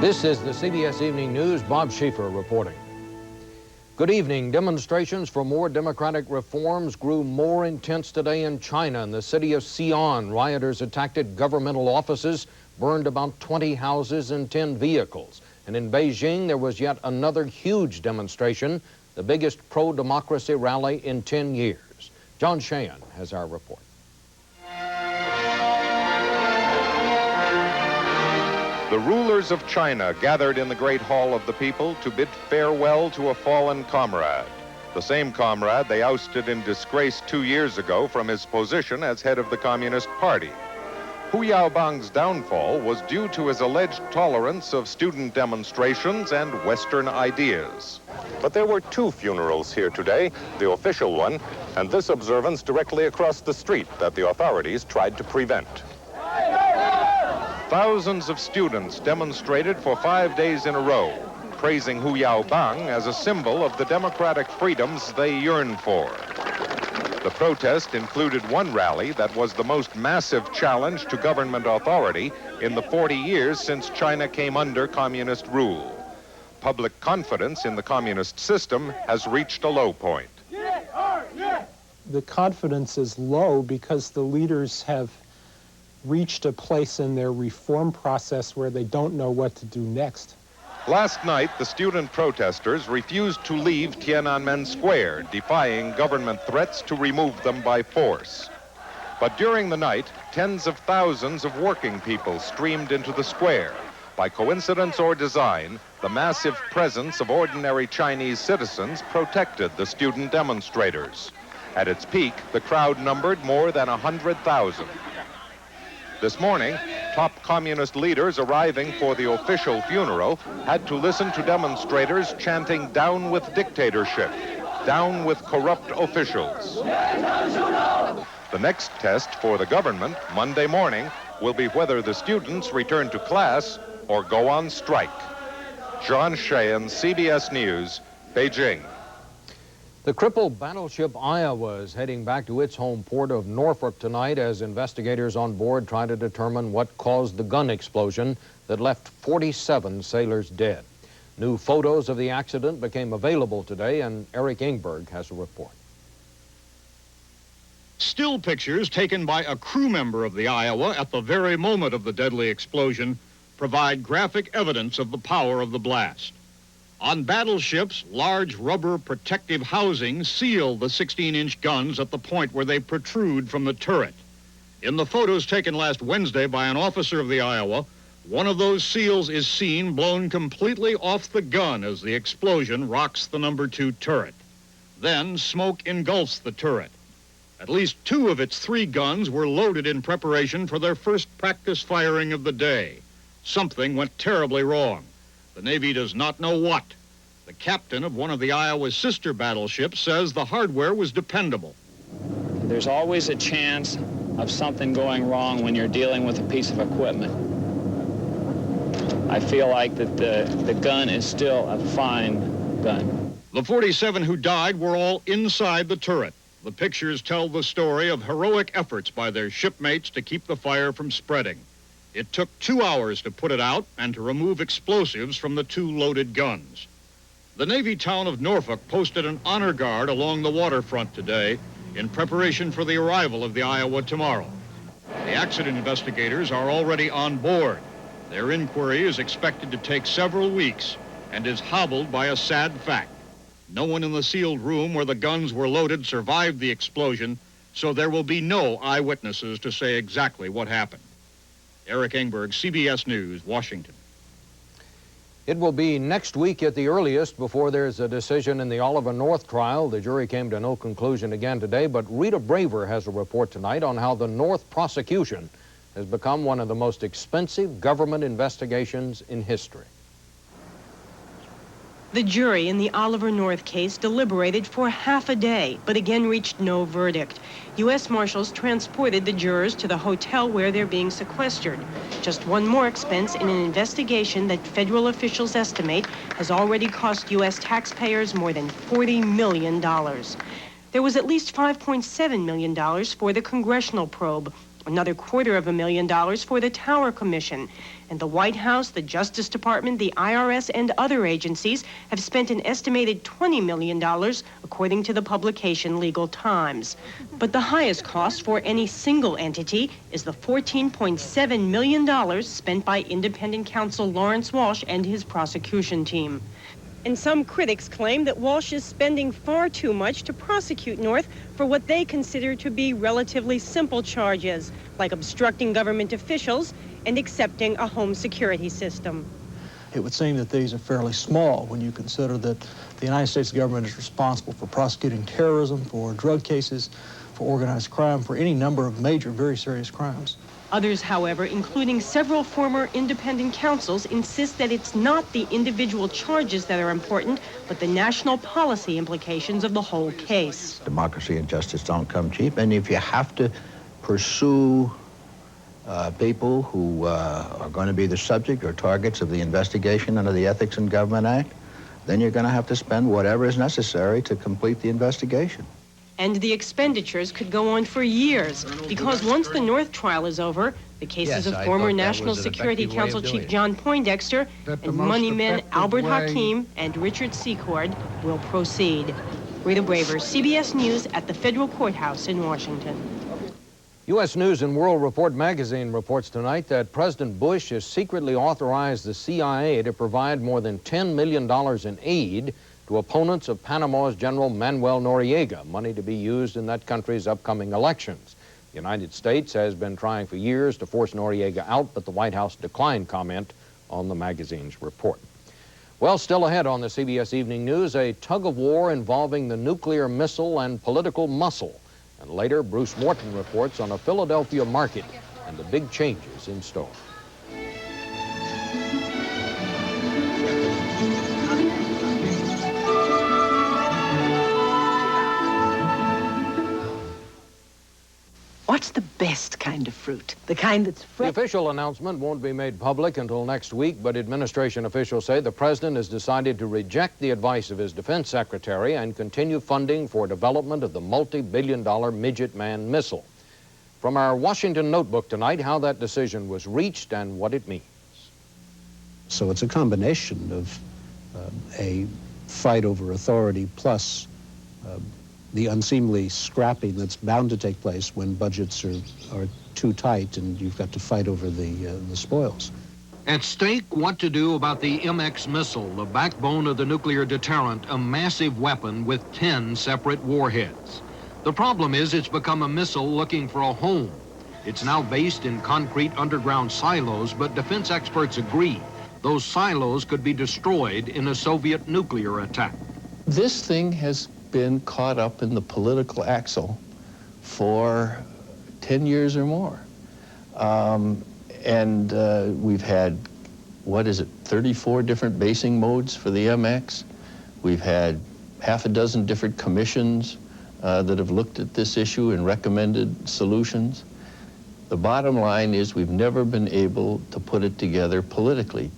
This is the CBS Evening News. Bob Schieffer reporting. Good evening. Demonstrations for more democratic reforms grew more intense today in China. In the city of Xi'an, rioters attacked at governmental offices, burned about 20 houses and 10 vehicles. And in Beijing, there was yet another huge demonstration, the biggest pro-democracy rally in 10 years. John Sheehan has our report. The rulers of China gathered in the Great Hall of the People to bid farewell to a fallen comrade. The same comrade they ousted in disgrace 2 years ago from his position as head of the Communist Party. Hu Yaobang's downfall was due to his alleged tolerance of student demonstrations and Western ideas. But there were two funerals here today, the official one, and this observance directly across the street that the authorities tried to prevent. Thousands of students demonstrated for 5 days in a row, praising Hu Yaobang as a symbol of the democratic freedoms they yearn for. The protest included one rally that was the most massive challenge to government authority in the 40 years since China came under communist rule. Public confidence in the communist system has reached a low point. The confidence is low because the leaders have reached a place in their reform process where they don't know what to do next. Last night, the student protesters refused to leave Tiananmen Square, defying government threats to remove them by force. But during the night, tens of thousands of working people streamed into the square. By coincidence or design, the massive presence of ordinary Chinese citizens protected the student demonstrators. At its peak, the crowd numbered more than 100,000. This morning, top communist leaders arriving for the official funeral had to listen to demonstrators chanting, "Down with dictatorship, down with corrupt officials." The next test for the government, Monday morning, will be whether the students return to class or go on strike. John Sheehan, CBS News, Beijing. The crippled battleship Iowa is heading back to its home port of Norfolk tonight as investigators on board try to determine what caused the gun explosion that left 47 sailors dead. New photos of the accident became available today, and Eric Ingberg has a report. Still pictures taken by a crew member of the Iowa at the very moment of the deadly explosion provide graphic evidence of the power of the blast. On battleships, large rubber protective housings seal the 16-inch guns at the point where they protrude from the turret. In the photos taken last Wednesday by an officer of the Iowa, one of those seals is seen blown completely off the gun as the explosion rocks the number 2 turret. Then smoke engulfs the turret. At least 2 of its 3 guns were loaded in preparation for their first practice firing of the day. Something went terribly wrong. The Navy does not know what. The captain of one of the Iowa's sister battleships says the hardware was dependable. There's always a chance of something going wrong when you're dealing with a piece of equipment. I feel like that the gun is still a fine gun. The 47 who died were all inside the turret. The pictures tell the story of heroic efforts by their shipmates to keep the fire from spreading. It took 2 hours to put it out and to remove explosives from the 2 loaded guns. The Navy town of Norfolk posted an honor guard along the waterfront today in preparation for the arrival of the Iowa tomorrow. The accident investigators are already on board. Their inquiry is expected to take several weeks and is hobbled by a sad fact. No one in the sealed room where the guns were loaded survived the explosion, so there will be no eyewitnesses to say exactly what happened. Eric Ingberg, CBS News, Washington. It will be next week at the earliest before there's a decision in the Oliver North trial. The jury came to no conclusion again today, but Rita Braver has a report tonight on how the North prosecution has become one of the most expensive government investigations in history. The jury in the Oliver North case deliberated for half a day, but again reached no verdict. U.S. Marshals transported the jurors to the hotel where they're being sequestered. Just one more expense in an investigation that federal officials estimate has already cost U.S. taxpayers more than $40 million. There was at least $5.7 million for the congressional probe. another $250,000 for the Tower Commission. And the White House, the Justice Department, the IRS, and other agencies have spent an estimated $20 million, according to the publication Legal Times. But the highest cost for any single entity is the $14.7 million spent by independent counsel Lawrence Walsh and his prosecution team. And some critics claim that Walsh is spending far too much to prosecute North for what they consider to be relatively simple charges, like obstructing government officials and accepting a home security system. It would seem that these are fairly small when you consider that the United States government is responsible for prosecuting terrorism, for drug cases, for organized crime, for any number of major, very serious crimes. Others, however, including several former independent counsels, insist that it's not the individual charges that are important, but the national policy implications of the whole case. Democracy and justice don't come cheap, and if you have to pursue people who are going to be the subject or targets of the investigation under the Ethics in Government Act, then you're going to have to spend whatever is necessary to complete the investigation. And the expenditures could go on for years, because once the North trial is over, the cases of former National Security Council Chief John Poindexter and money men Albert Hakim and Richard Secord will proceed. Rita Braver, CBS News at the Federal Courthouse in Washington. U.S. News and World Report magazine reports tonight that President Bush has secretly authorized the CIA to provide more than $10 million in aid to opponents of Panama's General Manuel Noriega, money to be used in that country's upcoming elections. The United States has been trying for years to force Noriega out, but the White House declined comment on the magazine's report. Well, still ahead on the CBS Evening News, a tug-of-war involving the nuclear missile and political muscle. And later, Bruce Morton reports on a Philadelphia market and the big changes in store. What's the best kind of fruit? The kind that's fresh? The official announcement won't be made public until next week, but administration officials say the president has decided to reject the advice of his defense secretary and continue funding for development of the multi-billion-dollar Midget Man missile. From our Washington notebook tonight, how that decision was reached and what it means. So it's a combination of a fight over authority plus the unseemly scrapping that's bound to take place when budgets are too tight and you've got to fight over the spoils. At stake, what to do about the MX missile, the backbone of the nuclear deterrent, a massive weapon with 10 separate warheads. The problem is it's become a missile looking for a home. It's now based in concrete underground silos, but defense experts agree those silos could be destroyed in a Soviet nuclear attack. This thing has been caught up in the political axle for 10 years or more. We've had, 34 different basing modes for the MX. We've had half a dozen different commissions that have looked at this issue and recommended solutions. The bottom line is we've never been able to put it together politically.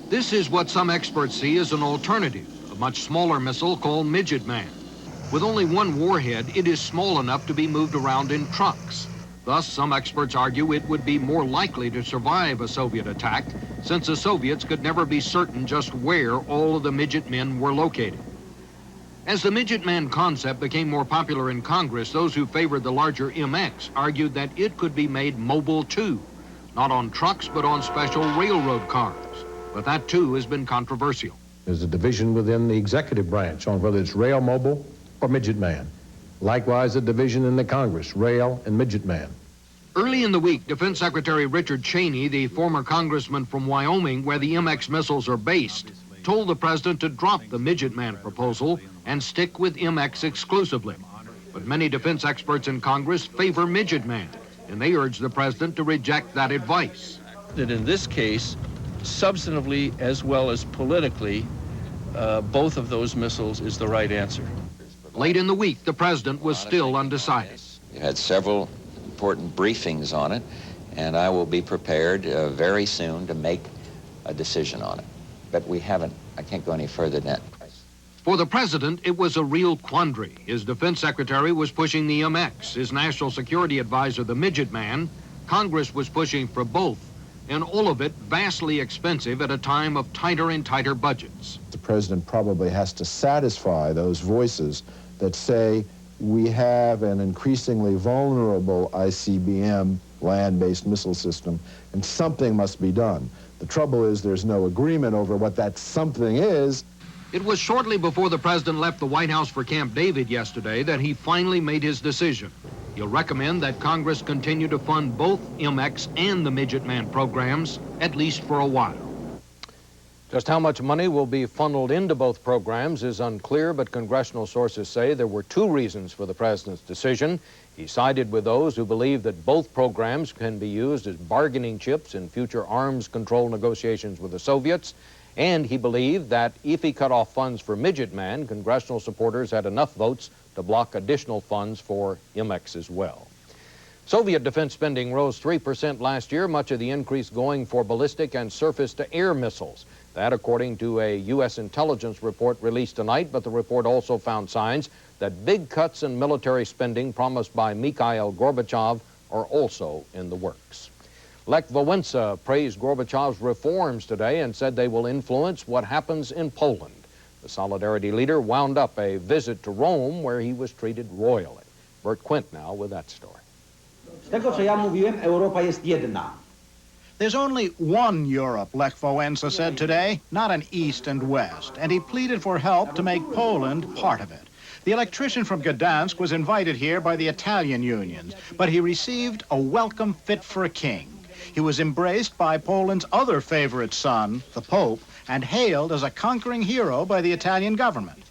This is what some experts see as an alternative, a much smaller missile called Midget Man. With only one warhead, it is small enough to be moved around in trucks. Thus, some experts argue it would be more likely to survive a Soviet attack, since the Soviets could never be certain just where all of the Midget Men were located. As the Midget Man concept became more popular in Congress, those who favored the larger MX argued that it could be made mobile too, not on trucks, but on special railroad cars. But that too has been controversial. There's a division within the executive branch on whether it's rail mobile or Midget Man. Likewise, a division in the Congress, rail and Midget Man. Early in the week, Defense Secretary Richard Cheney, the former congressman from Wyoming, where the MX missiles are based, told the president to drop the Midget Man proposal and stick with MX exclusively. But many defense experts in Congress favor Midget Man, and they urge the president to reject that advice. That in this case, substantively as well as politically, both of those missiles is the right answer. Late in the week, the president was still undecided. We had several important briefings on it, and I will be prepared very soon to make a decision on it. But I can't go any further than that. For the president, it was a real quandary. His defense secretary was pushing the MX, his national security advisor, the Midget Man, Congress was pushing for both, and all of it vastly expensive at a time of tighter and tighter budgets. The president probably has to satisfy those voices that say we have an increasingly vulnerable ICBM, land-based missile system, and something must be done. The trouble is there's no agreement over what that something is. It was shortly before the president left the White House for Camp David yesterday that he finally made his decision. He'll recommend that Congress continue to fund both MX and the Midget Man programs, at least for a while. Just how much money will be funneled into both programs is unclear, but congressional sources say there were two reasons for the president's decision. He sided with those who believe that both programs can be used as bargaining chips in future arms control negotiations with the Soviets, and he believed that if he cut off funds for Midget Man, congressional supporters had enough votes to block additional funds for MX as well. Soviet defense spending rose 3% last year, much of the increase going for ballistic and surface-to-air missiles. That according to a U.S. intelligence report released tonight, but the report also found signs that big cuts in military spending promised by Mikhail Gorbachev are also in the works. Lech Walesa praised Gorbachev's reforms today and said they will influence what happens in Poland. The Solidarity leader wound up a visit to Rome where he was treated royally. Bert Quint now with that story. There's only one Europe, Lech Walesa said today, not an East and West, and he pleaded for help to make Poland part of it. The electrician from Gdansk was invited here by the Italian unions, but he received a welcome fit for a king. He was embraced by Poland's other favorite son, the Pope, and hailed as a conquering hero by the Italian government.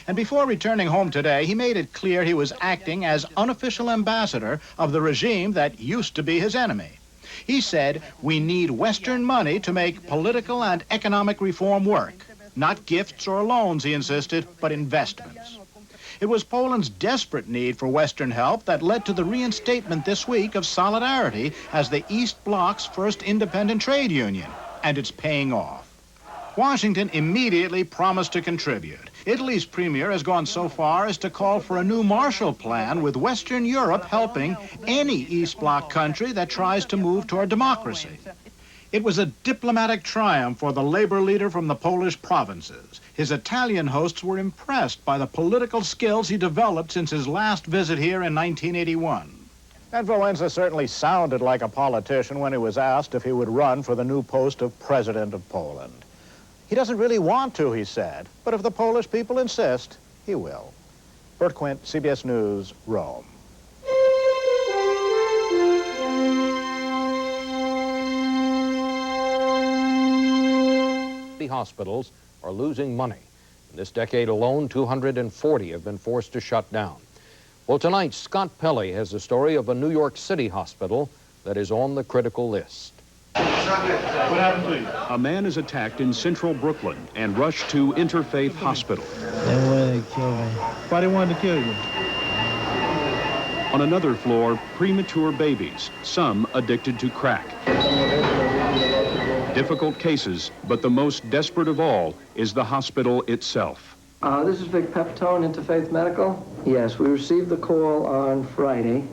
And before returning home today, he made it clear he was acting as unofficial ambassador of the regime that used to be his enemy. He said, we need Western money to make political and economic reform work. Not gifts or loans, he insisted, but investments. It was Poland's desperate need for Western help that led to the reinstatement this week of Solidarity as the East Bloc's first independent trade union, and it's paying off. Washington immediately promised to contribute. Italy's premier has gone so far as to call for a new Marshall Plan with Western Europe helping any East Bloc country that tries to move toward democracy. It was a diplomatic triumph for the labor leader from the Polish provinces. His Italian hosts were impressed by the political skills he developed since his last visit here in 1981. And Walesa certainly sounded like a politician when he was asked if he would run for the new post of president of Poland. He doesn't really want to, he said, but if the Polish people insist, he will. Bert Quint, CBS News, Rome. Hospitals are losing money. In this decade alone, 240 have been forced to shut down. Well, tonight, Scott Pelley has the story of a New York City hospital that is on the critical list. What happened to you? A man is attacked in central Brooklyn and rushed to Interfaith Hospital. They wanted to kill me. Why they wanted to kill you? On another floor, premature babies, some addicted to crack. Difficult cases, but the most desperate of all is the hospital itself. This is Vic Pepitone, Interfaith Medical. Yes, we received the call on Friday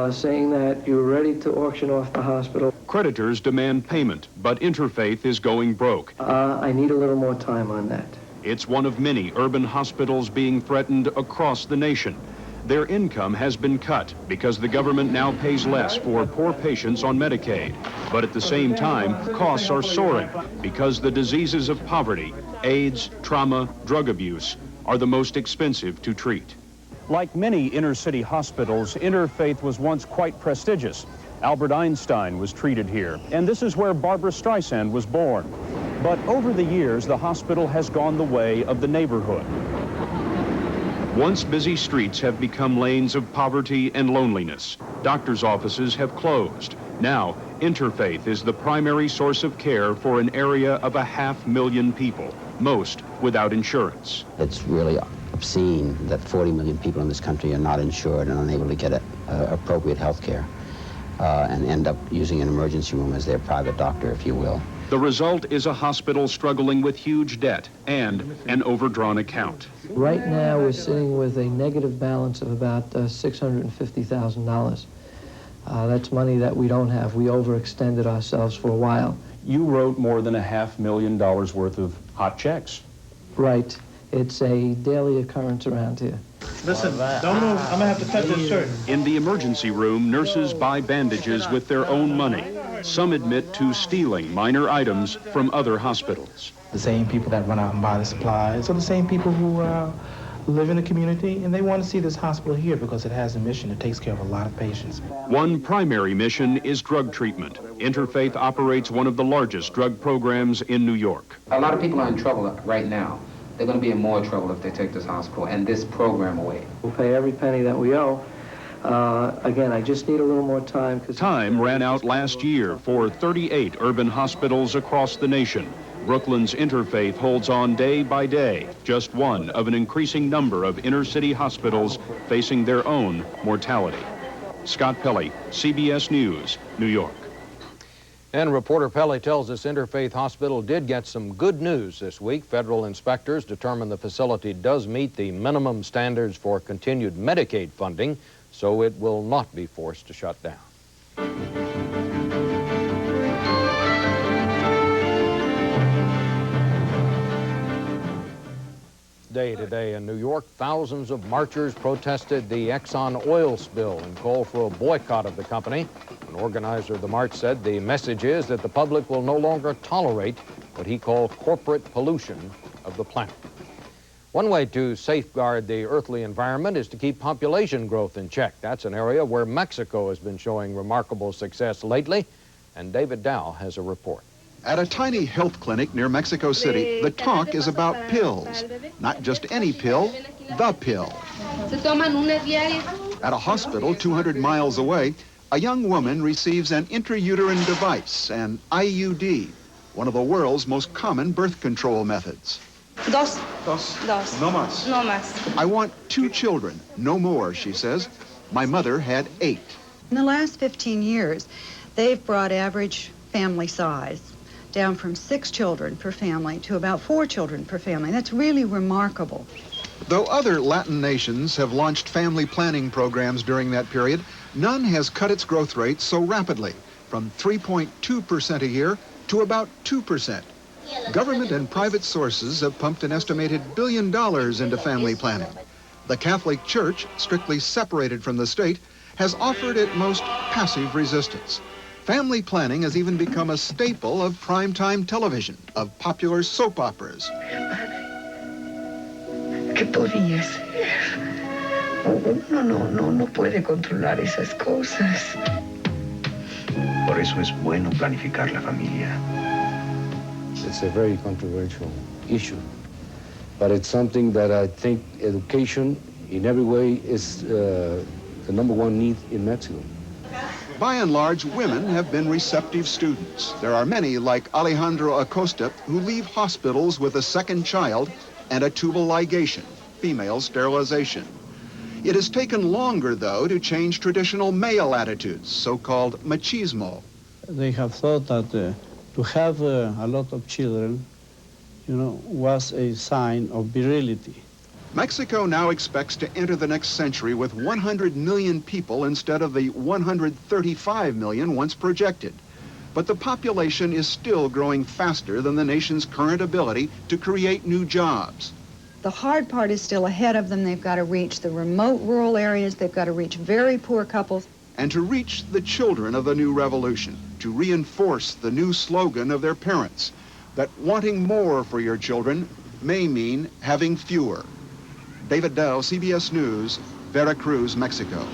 saying that you were ready to auction off the hospital. Creditors demand payment, but Interfaith is going broke. I need a little more time on that. It's one of many urban hospitals being threatened across the nation. Their income has been cut because the government now pays less for poor patients on Medicaid. But at the same time, costs are soaring because the diseases of poverty, AIDS, trauma, drug abuse are the most expensive to treat. Like many inner-city hospitals, Interfaith was once quite prestigious. Albert Einstein was treated here, and this is where Barbra Streisand was born. But over the years, the hospital has gone the way of the neighborhood. Once busy streets have become lanes of poverty and loneliness. Doctors' offices have closed. Now, Interfaith is the primary source of care for an area of 500,000 people, most without insurance. It's really obscene that 40 million people in this country are not insured and unable to get appropriate health care and end up using an emergency room as their private doctor, if you will. The result is a hospital struggling with huge debt and an overdrawn account. Right now, we're sitting with a negative balance of about $650,000. That's money that we don't have. We overextended ourselves for a while. You wrote more than $500,000 worth of hot checks. Right. It's a daily occurrence around here. Listen, don't move. I'm gonna have to cut this shirt. In the emergency room, nurses buy bandages with their own money. Some admit to stealing minor items from other hospitals. The same people that run out and buy the supplies are the same people who live in the community, and they want to see this hospital here because it has a mission. It takes care of a lot of patients. One primary mission is drug treatment. Interfaith operates one of the largest drug programs in New York. A lot of people are in trouble right now. They're going to be in more trouble if they take this hospital and this program away. We'll pay every penny that we owe. Again, I just need a little more time. Time ran out last year for 38 urban hospitals across the nation. Brooklyn's Interfaith holds on day by day, just one of an increasing number of inner-city hospitals facing their own mortality. Scott Pelley, CBS News, New York. And reporter Pelley tells us Interfaith Hospital did get some good news this week. Federal inspectors determined the facility does meet the minimum standards for continued Medicaid funding, so it will not be forced to shut down. Day today in New York, thousands of marchers protested the Exxon oil spill and called for a boycott of the company. An organizer of the march said the message is that the public will no longer tolerate what he called corporate pollution of the planet. One way to safeguard the earthly environment is to keep population growth in check. That's an area where Mexico has been showing remarkable success lately, and David Dow has a report. At a tiny health clinic near Mexico City, the talk is about pills. Not just any pill, the pill. At a hospital 200 miles away, a young woman receives an intrauterine device, an IUD, one of the world's most common birth control methods. Dos. No más. No más. I want 2 children, no more, she says. My mother had 8. In the last 15 years, they've brought average family size down from 6 children per family to about 4 children per family. That's really remarkable. Though other Latin nations have launched family planning programs during that period, none has cut its growth rate so rapidly, from 3.2% a year to about 2%. Government and private sources have pumped an estimated $1 billion into family planning. The Catholic Church, strictly separated from the state, has offered at most passive resistance. Family planning has even become a staple of primetime television, of popular soap operas. ¿Qué podía ser? Uno no puede controlar esas cosas. Por eso es bueno planificar la familia. It's a very controversial issue, but it's something that I think education in every way is the #1 need in Mexico. By and large, women have been receptive students. There are many, like Alejandro Acosta, who leave hospitals with a second child and a tubal ligation, female sterilization. It has taken longer, though, to change traditional male attitudes, so-called machismo. They have thought that to have a lot of children, was a sign of virility. Mexico now expects to enter the next century with 100 million people instead of the 135 million once projected. But the population is still growing faster than the nation's current ability to create new jobs. The hard part is still ahead of them. They've got to reach the remote rural areas. They've got to reach very poor couples. And to reach the children of the new revolution, to reinforce the new slogan of their parents, that wanting more for your children may mean having fewer. David Dell, CBS News, Veracruz, Mexico.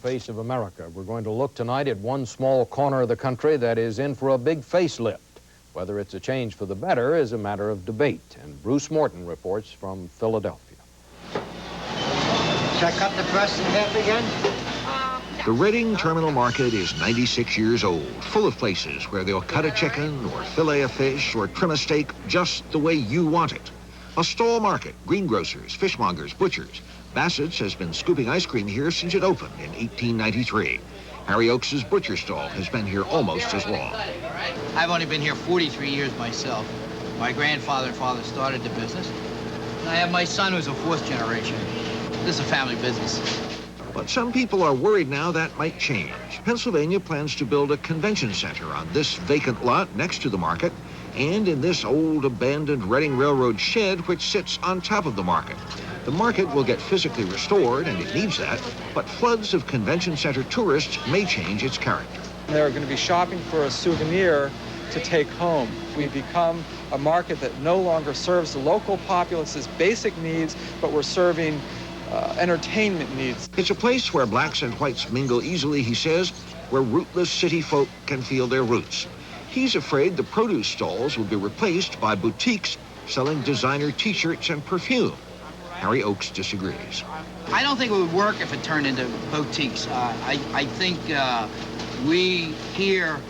Face of America. We're going to look tonight at one small corner of the country that is in for a big facelift. Whether it's a change for the better is a matter of debate. And Bruce Morton reports from Philadelphia. Should I cut the breast in half again? The Reading Terminal Market is 96 years old, full of places where they'll cut a chicken or fillet a fish or trim a steak just the way you want it. A stall market, greengrocers, fishmongers, butchers. Bassett's has been scooping ice cream here since it opened in 1893. Harry Oakes' butcher stall has been here almost as long. I've only been here 43 years myself. My grandfather and father started the business. And I have my son who's a fourth generation. This is a family business. But some people are worried now that might change. Pennsylvania plans to build a convention center on this vacant lot next to the market and in this old abandoned Reading Railroad shed which sits on top of the market. The market will get physically restored, and it needs that, but floods of convention center tourists may change its character. They're going to be shopping for a souvenir to take home. We've become a market that no longer serves the local populace's basic needs, but we're serving entertainment needs. It's a place where blacks and whites mingle easily, he says, where rootless city folk can feel their roots. He's afraid the produce stalls will be replaced by boutiques selling designer t-shirts and perfume. Harry Oakes disagrees. I don't think it would work if it turned into boutiques. I think we here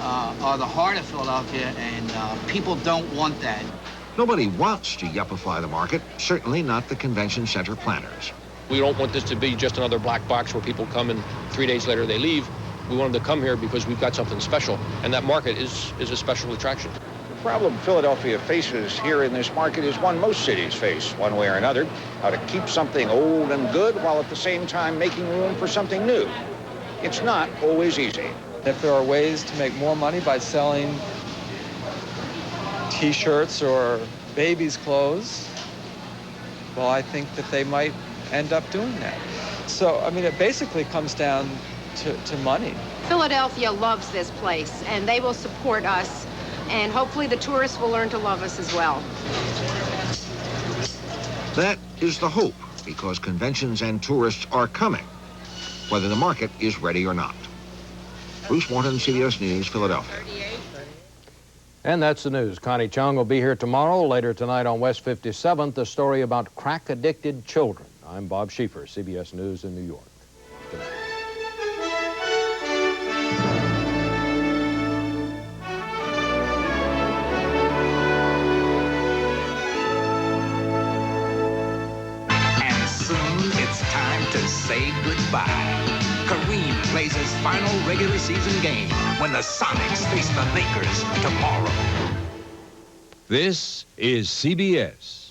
are the heart of Philadelphia, and people don't want that. Nobody wants to yuppify the market, certainly not the convention center planners. We don't want this to be just another black box where people come and 3 days later they leave. We want them to come here because we've got something special, and that market is a special attraction. The problem Philadelphia faces here in this market is one most cities face, one way or another, how to keep something old and good while at the same time making room for something new. It's not always easy. If there are ways to make more money by selling T-shirts or babies' clothes, well, I think that they might end up doing that. So, I mean, it basically comes down to money. Philadelphia loves this place, and they will support us, and hopefully the tourists will learn to love us as well. That is the hope, because conventions and tourists are coming, whether the market is ready or not. Bruce Morton, CBS News, Philadelphia. And that's the news. Connie Chung will be here tomorrow. Later tonight on West 57th, a story about crack-addicted children. I'm Bob Schieffer, CBS News in New York. Good night. And soon it's time to say goodbye. Kareem plays his final regular season game when the Sonics face the Lakers tomorrow. This is CBS.